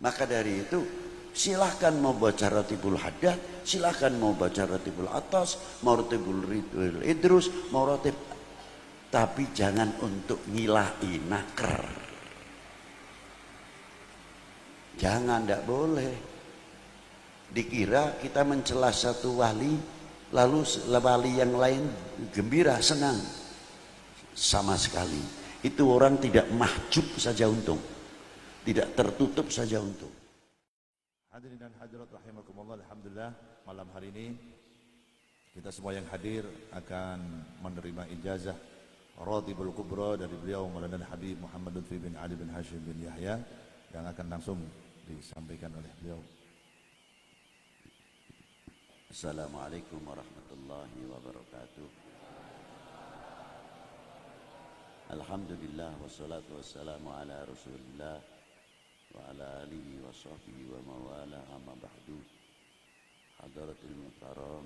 Maka dari itu silahkan mau baca Ratibul Haddad, silahkan mau baca Ratibul Atas, mau Ratibul Idrus, mau Ratib, tapi jangan untuk ngilahi naker. Jangan, tidak boleh. Dikira kita mencela satu wali, lalu wali yang lain gembira, senang. Sama sekali. Itu orang tidak mahjub saja untung. Tidak tertutup saja untung. Hadirin dan hadirat rahimakumullah, alhamdulillah malam hari ini kita semua yang hadir akan menerima ijazah Ratibul Kubra dari beliau Maulana Habib Muhammad Lutfi bin Ali bin Hashim bin Yahya yang akan langsung disampaikan oleh beliau. Assalamualaikum warahmatullahi wabarakatuh. Alhamdulillah wassalatu wassalamu ala Rasulillah wa ala alihi wa sahbihi wa mawala, amma ba'du. Hadratul muhtaram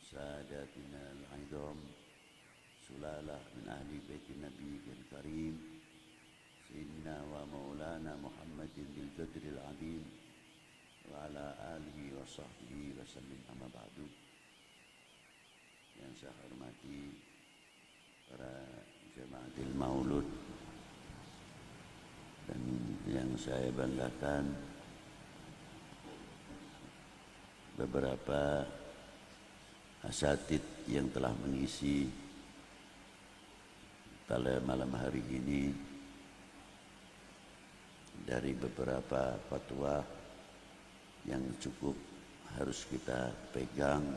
sadatina al-'idham sulalah min ahli baiti nabi al-karim sayyidina wa maulana Muhammadin bil qadril 'azim wa ala alihi wa sahbihi wa sallim, amma ba'du. Yang saya hormati para Jamaatil Maulud dan yang saya banggakan beberapa asatid yang telah mengisi pada malam hari ini dari beberapa fatwa yang cukup harus kita pegang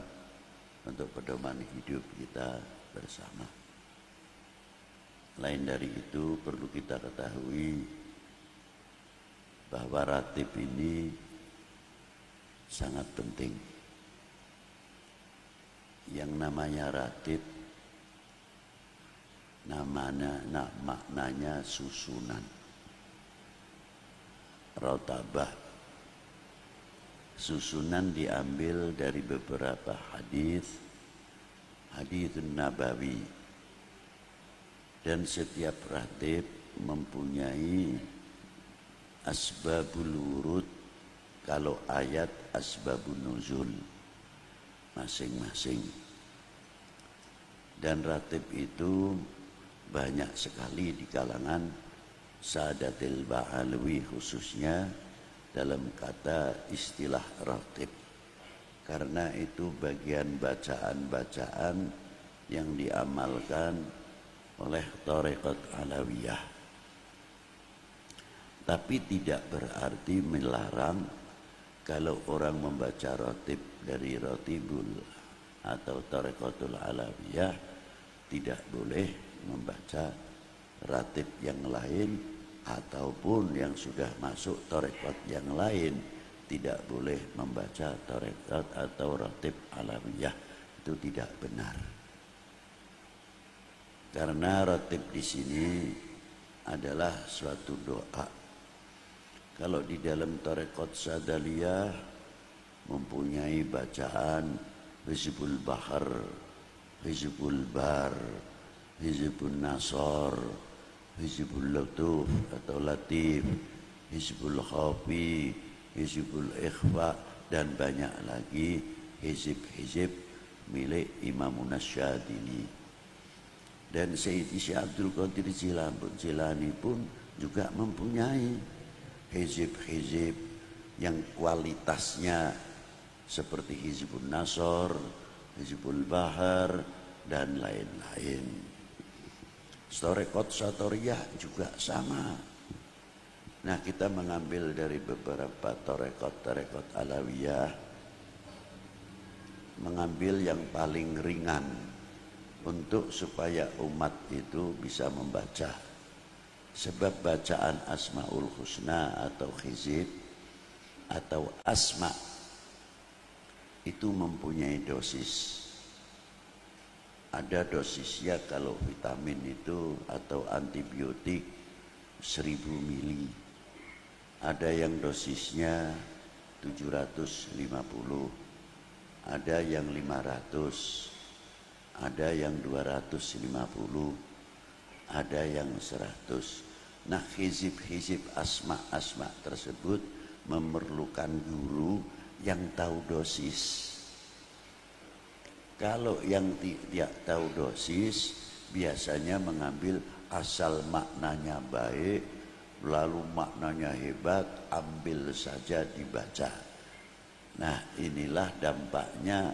untuk pedoman hidup kita bersama. Lain dari itu perlu kita ketahui bahwa ratib ini sangat penting. Yang namanya ratib maknanya susunan. Rotabah, susunan diambil dari beberapa hadis nabawi, dan setiap ratib mempunyai asbabul wurud, kalau ayat asbabun nuzul masing-masing. Dan ratib itu banyak sekali di kalangan Sadatil Ba'alawi, khususnya dalam kata istilah ratib, karena itu bagian bacaan-bacaan yang diamalkan oleh Thariqat Alawiyah. Tapi tidak berarti melarang kalau orang membaca ratib dari Ratibul atau Thariqatul Alawiyah, tidak boleh membaca ratib yang lain, ataupun yang sudah masuk Thariqat yang lain tidak boleh membaca Thariqat atau Ratib Alawiyah. Itu tidak benar. Karena ratib di sini adalah suatu doa. Kalau di dalam Thariqat Sadaliyah mempunyai bacaan Hizbul Bahar, Hizbul Bar, Hizbul Nasor, Hizbul Latuf atau Latif, Hizbul Khafi, Hizbul Ikhfa, dan banyak lagi hizib-hizib milik Imam Nasyadini. Dan Sayyidi Syekh Abdul Qadir Jilani pun juga mempunyai hizib-hizib yang kualitasnya seperti Hizbun Nasor, Hizbul Bahar, dan lain-lain. Thariqat Satoriyah juga sama. Nah, kita mengambil dari beberapa Thariqat Alawiyah, mengambil yang paling ringan untuk supaya umat itu bisa membaca. Sebab bacaan Asmaul Husna atau hizib atau asma itu mempunyai dosis. Ada dosisnya kalau vitamin itu atau antibiotik 1000 mili. Ada yang dosisnya 750, ada yang 500, ada yang 250, ada yang 100. Nah, hizib-hizib asma tersebut memerlukan guru yang tahu dosis. Kalau yang tidak tahu dosis biasanya mengambil asal maknanya baik, lalu maknanya hebat, ambil saja dibaca. Nah, inilah dampaknya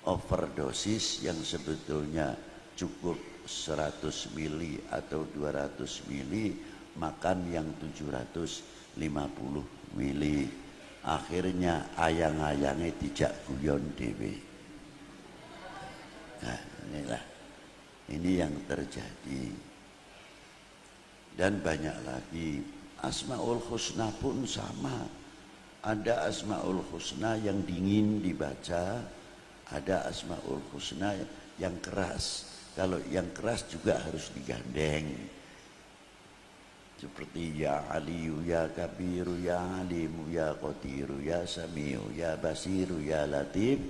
overdosis yang sebetulnya cukup 100 mili atau 200 mili, makan yang 750 mili. Akhirnya ayang-ayangnya tidak guyon dewe. Nah, ini yang terjadi. Dan banyak lagi. Asmaul Husna pun sama. Ada Asmaul Husna yang dingin dibaca, ada Asmaul Husna yang keras. Kalau yang keras juga harus digandeng. Seperti ya Aliyu, ya Kabiru, ya Alimu, ya Qadiru, ya Samiu, ya Basiru, ya Latif.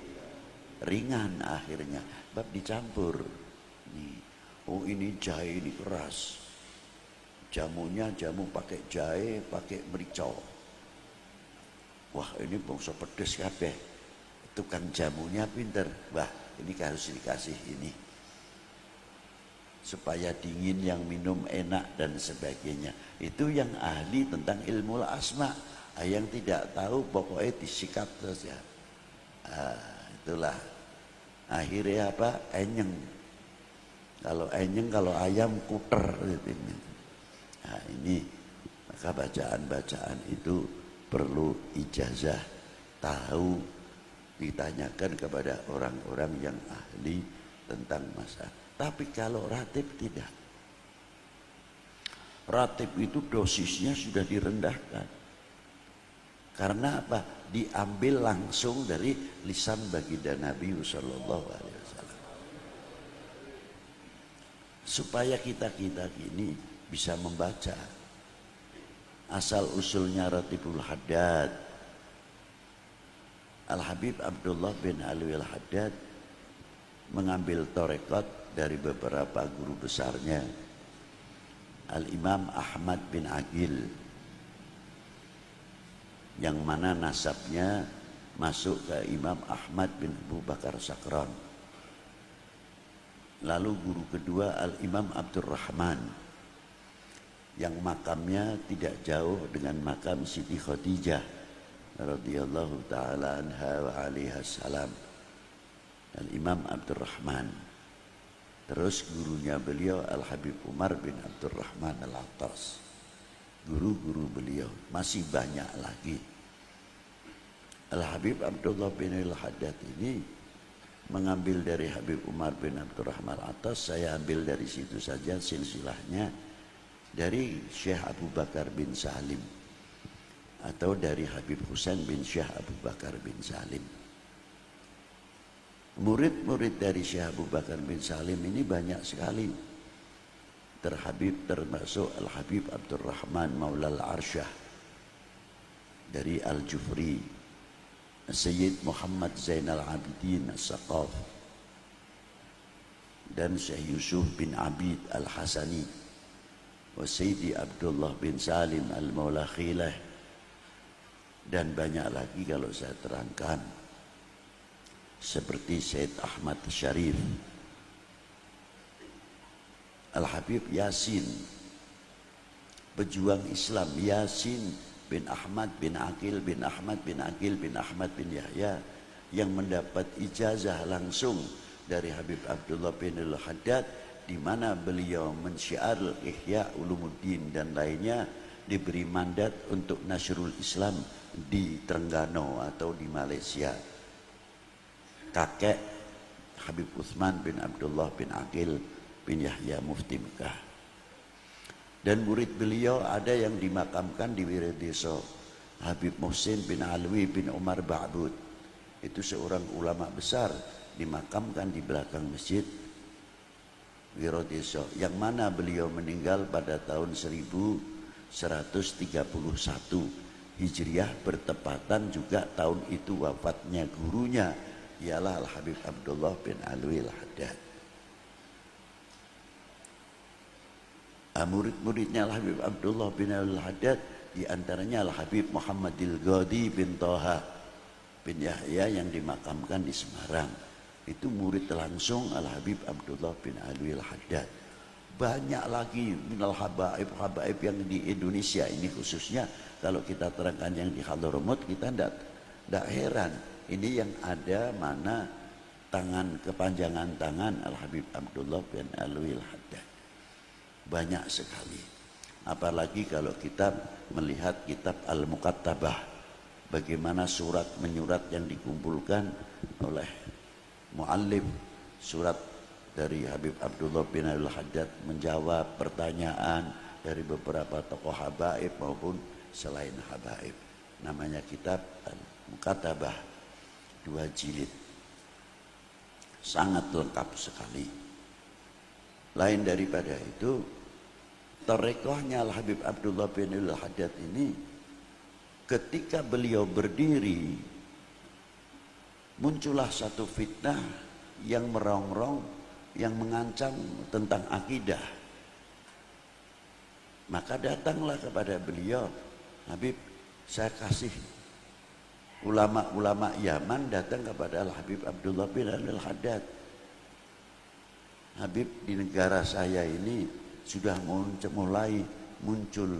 Ringan akhirnya, bab dicampur. Nih, oh ini jahe ini keras. Jamunya jamu pakai jahe, pakai merica. Wah ini bangsa pedes kabeh. Tukang jamunya pinter. Wah ini harus dikasih ini. Supaya dingin yang minum enak dan sebagainya. Itu yang ahli tentang ilmu asma. Yang tidak tahu pokoknya disikat saja. Itulah. Akhirnya apa? Enyeng. Kalau enyeng, kalau ayam kuter. Nah ini, maka bacaan-bacaan itu perlu ijazah, tahu, ditanyakan kepada orang-orang yang ahli tentang masalah. Tapi kalau ratib tidak. Ratib itu dosisnya sudah direndahkan. Karena apa? Diambil langsung dari lisan baginda Nabi sallallahu alaihi wasallam. Supaya kita ini bisa membaca. Asal usulnya Ratibul Haddad. Al-Habib Abdullah bin Alwi Al-Haddad mengambil torekot dari beberapa guru besarnya. Al-Imam Ahmad bin Aqil, yang mana nasabnya masuk ke Imam Ahmad bin Abu Bakar Sakran. Lalu guru kedua Al-Imam Abdurrahman, yang makamnya tidak jauh dengan makam Siti Khadijah radhiyallahu taala anha wa alaiha salam. Al-Imam Abdurrahman. Terus gurunya beliau Al-Habib Umar bin Abdurrahman Al-Attas. Guru-guru beliau masih banyak lagi. Al-Habib Abdullah bin Al-Haddad ini mengambil dari Habib Umar bin Abdurrahman Al-Attas. Saya ambil dari situ saja silsilahnya, dari Syekh Abu Bakar bin Salim atau dari Habib Husain bin Syekh Abu Bakar bin Salim. Murid-murid dari Syekh Abu Bakar bin Salim ini banyak sekali. Termasuk Al-Habib Abdurrahman Maula Al-Arsyah dari Al-Jufri, Sayyid Muhammad Zainal Abidin As-Saqaf, dan Syekh Yusuf bin Abid Al-Hasani, wa Sayyidi Abdullah bin Salim Al-Maula Khilah, dan banyak lagi kalau saya terangkan, seperti Syed Ahmad Syarif, Al-Habib Yasin, pejuang Islam Yasin bin Ahmad bin Aqil bin Ahmad bin Aqil bin Ahmad bin Yahya, yang mendapat ijazah langsung dari Habib Abdullah bin Al-Haddad, di mana beliau mensyiar Ihya Ulumuddin dan lainnya, diberi mandat untuk Nasrul Islam di Terengganu atau di Malaysia. Kakek Habib Utsman bin Abdullah bin Aqil bin Yahya Mufti Mekah. Dan murid beliau ada yang dimakamkan di Wiradeso, Habib Muhsin bin Alwi bin Umar Ba'bud. Itu seorang ulama besar, dimakamkan di belakang masjid Wiradeso, yang mana beliau meninggal pada tahun 1131 Hijriah, bertepatan juga tahun itu wafatnya gurunya, ialah Al-Habib Abdullah bin Alwi Al-Haddad. Murid-muridnya Al-Habib Abdullah bin Al-Haddad, di antaranya Al-Habib Muhammadil Ghadi bin Toha bin Yahya yang dimakamkan di Semarang. Itu murid langsung Al-Habib Abdullah bin Alwi Al-Haddad. Banyak lagi minal habaib yang di Indonesia ini khususnya. Kalau kita terangkan yang di Hadramaut, kita tidak heran. Ini yang ada mana kepanjangan tangan Al-Habib Abdullah bin Alwi Al-Haddad. Banyak sekali. Apalagi kalau kita melihat kitab Al-Muqattabah, bagaimana surat menyurat yang dikumpulkan oleh muallim, surat dari Habib Abdullah bin Al-Haddad menjawab pertanyaan dari beberapa tokoh habaib maupun selain habaib. Namanya kitab Al-Muqattabah, 2 jilid. Sangat lengkap sekali. Lain daripada itu, tarekohnya Al-Habib Abdullah bin Al-Haddad ini, ketika beliau berdiri, muncullah satu fitnah yang merongrong, yang mengancam tentang akidah. Maka datanglah kepada beliau, Habib, saya kasih ulama-ulama Yaman datang kepada Al-Habib Abdullah bin Al-Haddad. Habib, di negara saya ini sudah mulai muncul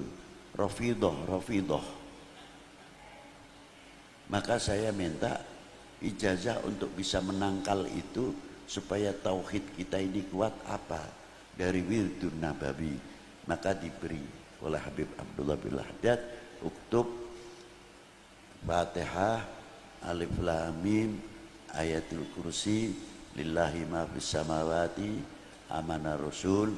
Rafidah. Maka saya minta ijazah untuk bisa menangkal itu supaya tauhid kita ini kuat apa? Dari Wirdun Nabawi. Maka diberi oleh Habib Abdullah bin Al-Haddad, uktub Fatihah, Alif Lam Mim, Ayatul Kursi, Lillahi ma fis samawati, amana Rasul,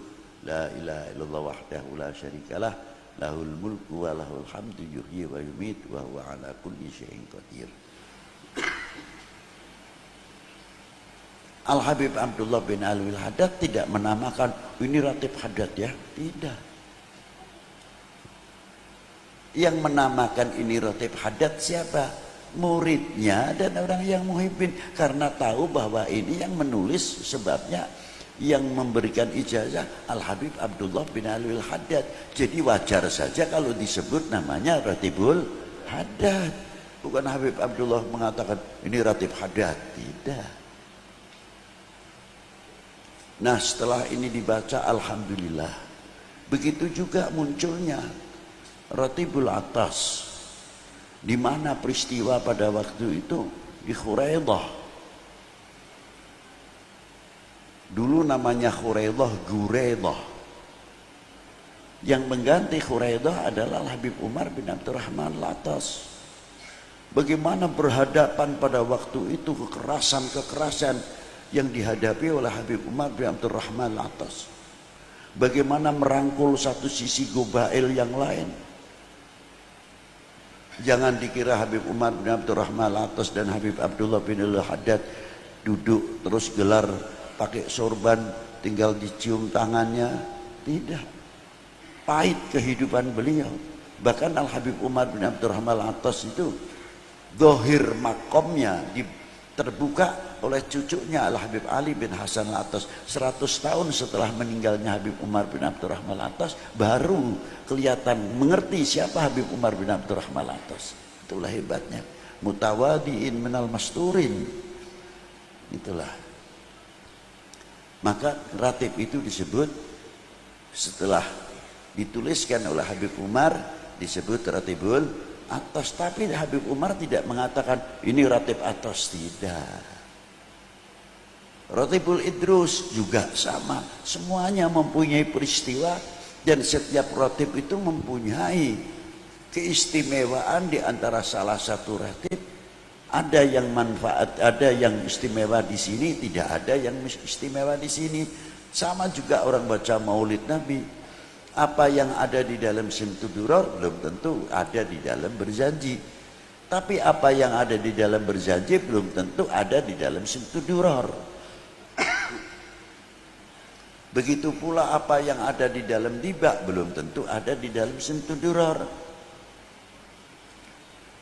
la ilaha illallah wahdahu la syarikalah, lahul mulku wa lahul hamdu yuhyi wa yumit wa huwa ala kulli syai'in qadir. Al-Habib Abdullah bin Alwi Al-Haddad tidak menamakan ini Ratib Haddad ya, tidak. Yang menamakan ini Ratib Haddad siapa? Muridnya dan orang yang muhibbin, karena tahu bahwa ini yang menulis sebabnya, yang memberikan ijazah Al-Habib Abdullah bin Alwi Al-Haddad. Jadi wajar saja kalau disebut namanya Ratibul Haddad. Bukan Habib Abdullah mengatakan ini Ratib Haddad, tidak. Nah, setelah ini dibaca, alhamdulillah. Begitu juga munculnya Ratibul Atas, di mana peristiwa pada waktu itu di Khuraidah. Dulu namanya Khuraidah Guraidah. Yang mengganti Khuraidah adalah Habib Umar bin Abdurrahman Al-Atas. Bagaimana berhadapan pada waktu itu kekerasan yang dihadapi oleh Habib Umar bin Abdurrahman Al-Atas. Bagaimana merangkul satu sisi gobail yang lain. Jangan dikira Habib Umar bin Abdurrahman Al-Atas dan Habib Abdullah bin Al-Haddad duduk terus gelar pakai sorban tinggal dicium tangannya. Tidak. Pahit kehidupan beliau. Bahkan Al-Habib Umar bin Abdurrahman Al-Atas itu zahir makomnya terbuka oleh cucunya Al-Habib Ali bin Hasan Al-Atas. 100 tahun setelah meninggalnya Habib Umar bin Abdurrahman Al-Atas, baru kelihatan mengerti siapa Habib Umar bin Abdurrahman Al-Atas. Itulah hebatnya. Mutawadiin minal masturin. Itulah. Maka ratib itu disebut, setelah dituliskan oleh Habib Umar, disebut Ratibul Atas. Tapi Habib Umar tidak mengatakan ini Ratib Atas, tidak. Ratibul Idrus juga sama. Semuanya mempunyai peristiwa, dan setiap ratib itu mempunyai keistimewaan. Di antara salah satu ratib ada yang manfaat, ada yang istimewa di sini, tidak ada yang istimewa di sini. Sama juga orang baca Maulid Nabi. Apa yang ada di dalam Simtuduror belum tentu ada di dalam berjanji. Tapi apa yang ada di dalam berjanji belum tentu ada di dalam Simtuduror. Begitu pula apa yang ada di dalam Tiba belum tentu ada di dalam Simtuduror.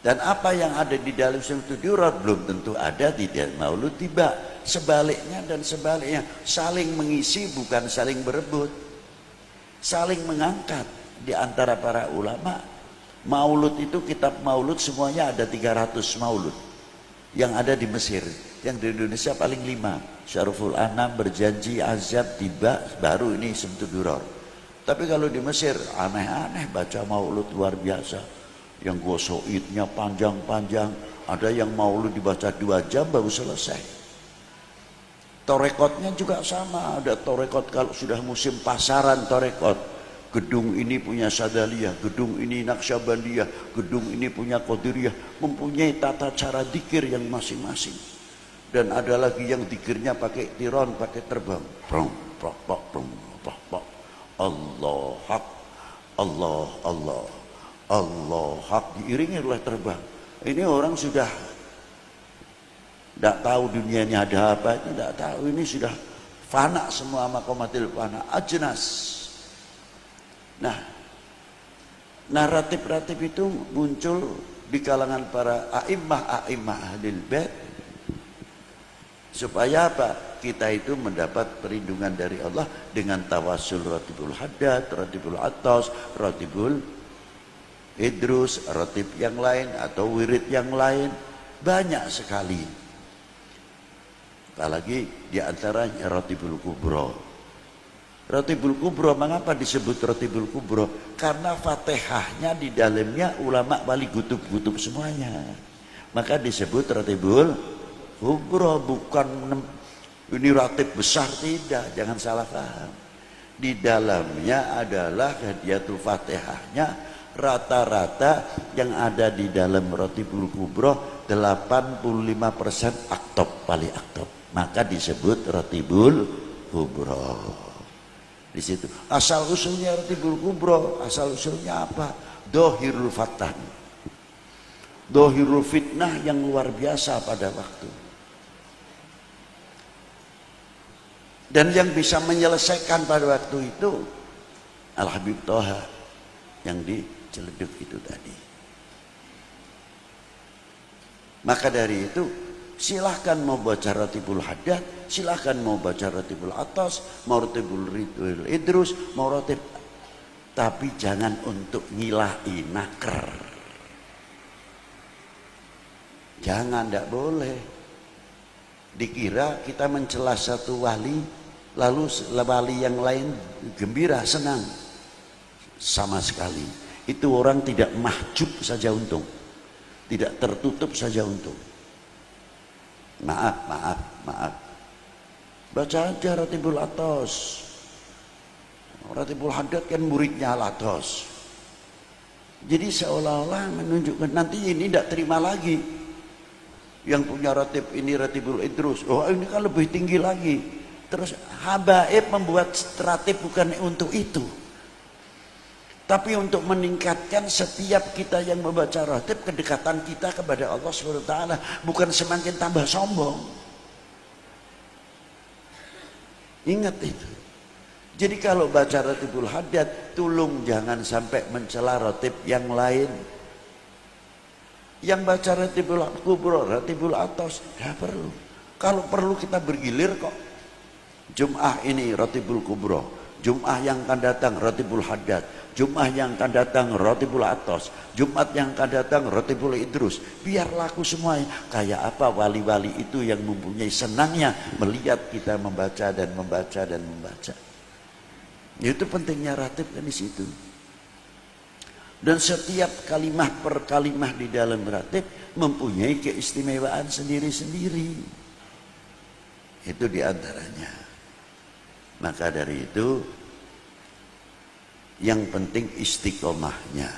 Dan apa yang ada di dalam Simtuduror belum tentu ada di dalam Maulud Tiba. Sebaliknya dan sebaliknya, saling mengisi bukan saling berebut. saling mengangkat di antara para ulama. Maulud itu, kitab maulud semuanya ada 300 maulud yang ada di Mesir. Yang di Indonesia paling 5. Syaruful Anam, Berjanji, Azab, Tiba, baru ini Semtuduror. Tapi kalau di Mesir aneh-aneh baca maulud luar biasa. Yang gosoidnya panjang-panjang, ada yang maulud dibaca 2 jam baru selesai. Torekotnya juga sama, ada torekot kalau sudah musim pasaran torekot. Gedung ini punya Sadaliyah, gedung ini Naqsyabandiyah, gedung ini punya Qadiriyah, mempunyai tata cara dzikir yang masing-masing. Dan ada lagi yang dzikirnya pakai tiron, pakai terbang. Allah hak, Allah Allah, Allah hak, diiringi oleh terbang. Ini orang sudah tidak tahu dunia ini ada apa, tidak tahu, ini sudah fana semua, maqamatil fana, ajnas. Nah, naratif-naratif itu muncul di kalangan para a'immah ahlil bait supaya apa? Kita itu mendapat perlindungan dari Allah dengan tawasul ratibul haddad, ratibul atas, ratibul idrus, ratib yang lain atau wirid yang lain, banyak sekali. Apalagi di antaranya ratibul kubro. Ratibul kubro, mengapa disebut ratibul kubro? Karena Fatihahnya di dalamnya ulama wali gutub semuanya. Maka disebut ratibul kubro, bukan ini ratib besar, tidak, jangan salah paham. Di dalamnya adalah hadiatul Fatihahnya, rata-rata yang ada di dalam ratibul kubro 85% aktob, wali aktob. Maka disebut ratibul kubro. Di situ asal usulnya ratibul kubro, asal usulnya apa? Dohirul fatan, dohirul fitnah yang luar biasa pada waktu. Dan yang bisa menyelesaikan pada waktu itu Al-Habib Toha yang di Ciledug itu tadi. Maka dari itu silahkan mau baca ratibul haddad, silahkan mau baca ratibul atas, mau ratibul idrus, mau ratib, tapi jangan untuk ngilahi naker. Jangan, tidak boleh. Dikira kita mencela satu wali, lalu wali yang lain gembira, senang. Sama sekali. Itu orang tidak mahjub saja untung, tidak tertutup saja untung. Maaf. Baca aja ratibul atas. Ratibul haddad kan muridnya Al-Atas. Jadi seolah-olah menunjukkan nanti ini tidak terima lagi. Yang punya ratib ini ratibul idrus. Oh, ini kan lebih tinggi lagi. Terus habaib membuat ratib bukan untuk itu, tapi untuk meningkatkan setiap kita yang membaca ratib kedekatan kita kepada Allah SWT, bukan semakin tambah sombong. Ingat itu. Jadi kalau baca ratibul haddad, tolong jangan sampai mencela ratib yang lain. Yang baca ratibul kubro, ratibul atas, tidak perlu. Kalau perlu kita bergilir kok. Jum'ah ini ratibul kubro, Jum'ah yang akan datang ratibul haddad, Jum'ah yang akan datang ratibul atas, Jumat yang akan datang ratibul idrus. Biar laku semuanya. Kayak apa wali-wali itu yang mempunyai senangnya melihat kita membaca dan membaca dan membaca. Itu pentingnya ratib kan di situ. Dan setiap kalimah per kalimah di dalam ratib mempunyai keistimewaan sendiri-sendiri. Itu diantaranya. Maka dari itu yang penting istiqomahnya.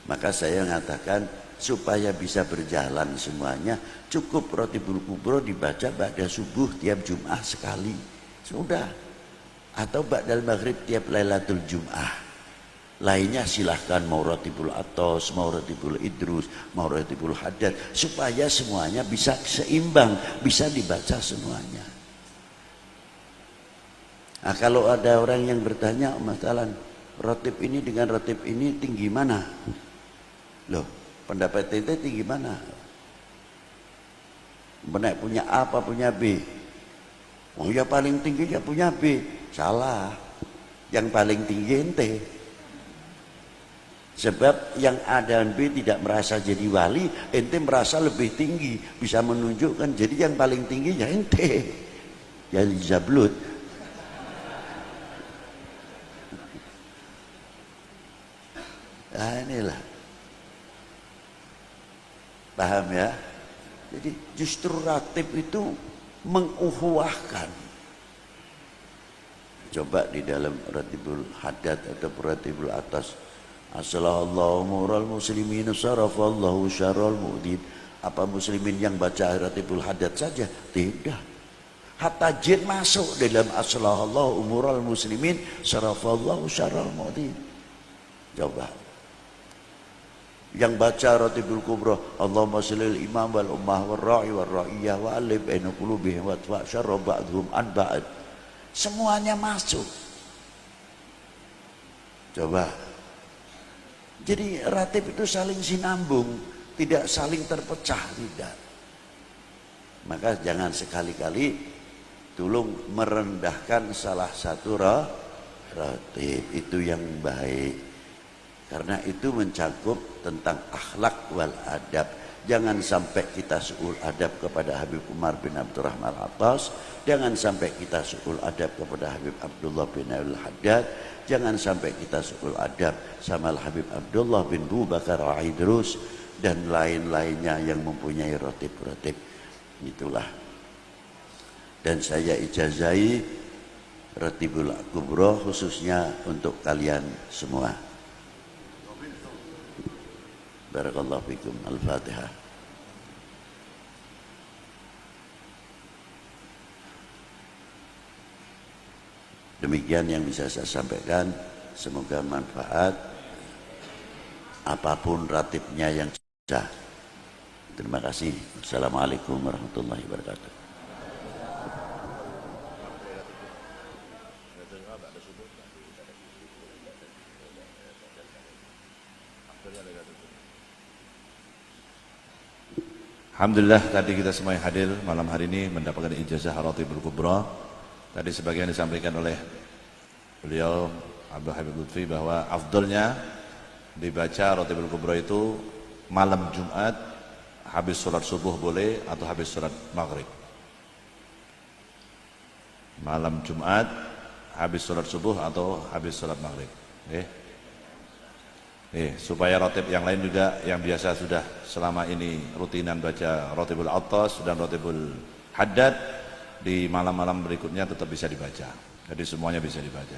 Maka saya mengatakan supaya bisa berjalan semuanya, cukup ratibul kubro dibaca ba'da subuh tiap Jum'ah sekali. Sudah. Atau ba'dal maghrib tiap Lailatul Jum'ah. Lainnya silahkan mau ratibul atas, mau ratibul idrus, mau ratibul haddad, supaya semuanya bisa seimbang, bisa dibaca semuanya. Nah, kalau ada orang yang bertanya masalah ratib ini dengan ratib ini tinggi mana? Loh, pendapat ente tinggi mana? Benar punya A apa punya B? Oh ya paling tinggi ya punya B. Salah. Yang paling tinggi ente. Sebab yang A dan B tidak merasa jadi wali, ente merasa lebih tinggi, bisa menunjukkan. Jadi yang paling tinggi ya ente, ya Zablut. Nah inilah, paham ya? Jadi justru ratib itu menguhuwahkan. Coba di dalam ratibul haddad atau ratibul atas, Assallallahu mural muslimin sarafallahu syarral mu'din. Apa muslimin yang baca ratibul haddad saja? Tidak. Hatta jin masuk dalam Assallallahu mural muslimin sarafallahu syarral mu'din. Coba. Yang baca ratibul kubra, Allahumma sholli imam wal ummah wal ra'i wal ra'iyah wa alif baina qulubihim wa tfa syarra ba'dhum an ba'd. Semuanya masuk. Coba. Jadi ratib itu saling sinambung, tidak saling terpecah, tidak. Maka jangan sekali-kali tolong merendahkan salah satu ratib, itu yang baik. Karena itu mencakup tentang akhlak wal adab. Jangan sampai kita su'ul adab kepada Habib Umar bin Abdurrahman Al-Attas. Jangan sampai kita su'ul adab kepada Habib Abdullah bin Al-Haddad. Jangan sampai kita su'ul adab sama Habib Abdullah bin Bu Bakar Al-Idrus dan lain-lainnya yang mempunyai ratib-ratib. Itulah. Dan saya ijazai ratibul kubra khususnya untuk kalian semua. Barakallahu fikum. Al-Fatihah. Demikian yang bisa saya sampaikan. Semoga manfaat. Apapun ratibnya yang sah. Terima kasih. Assalamualaikum warahmatullahi wabarakatuh. Alhamdulillah tadi kita semua yang hadir malam hari ini mendapatkan ijazah Ratibul Kubra. Tadi sebagian disampaikan oleh beliau Abdul Habib Lutfi bahwa afdolnya dibaca Ratibul Kubra itu malam Jumat habis sholat subuh boleh atau habis sholat maghrib. Malam Jumat habis sholat subuh atau habis sholat maghrib. Supaya ratib yang lain juga yang biasa sudah selama ini rutinan baca Ratibul Attas dan Ratibul Haddad di malam-malam berikutnya tetap bisa dibaca. Jadi semuanya bisa dibaca.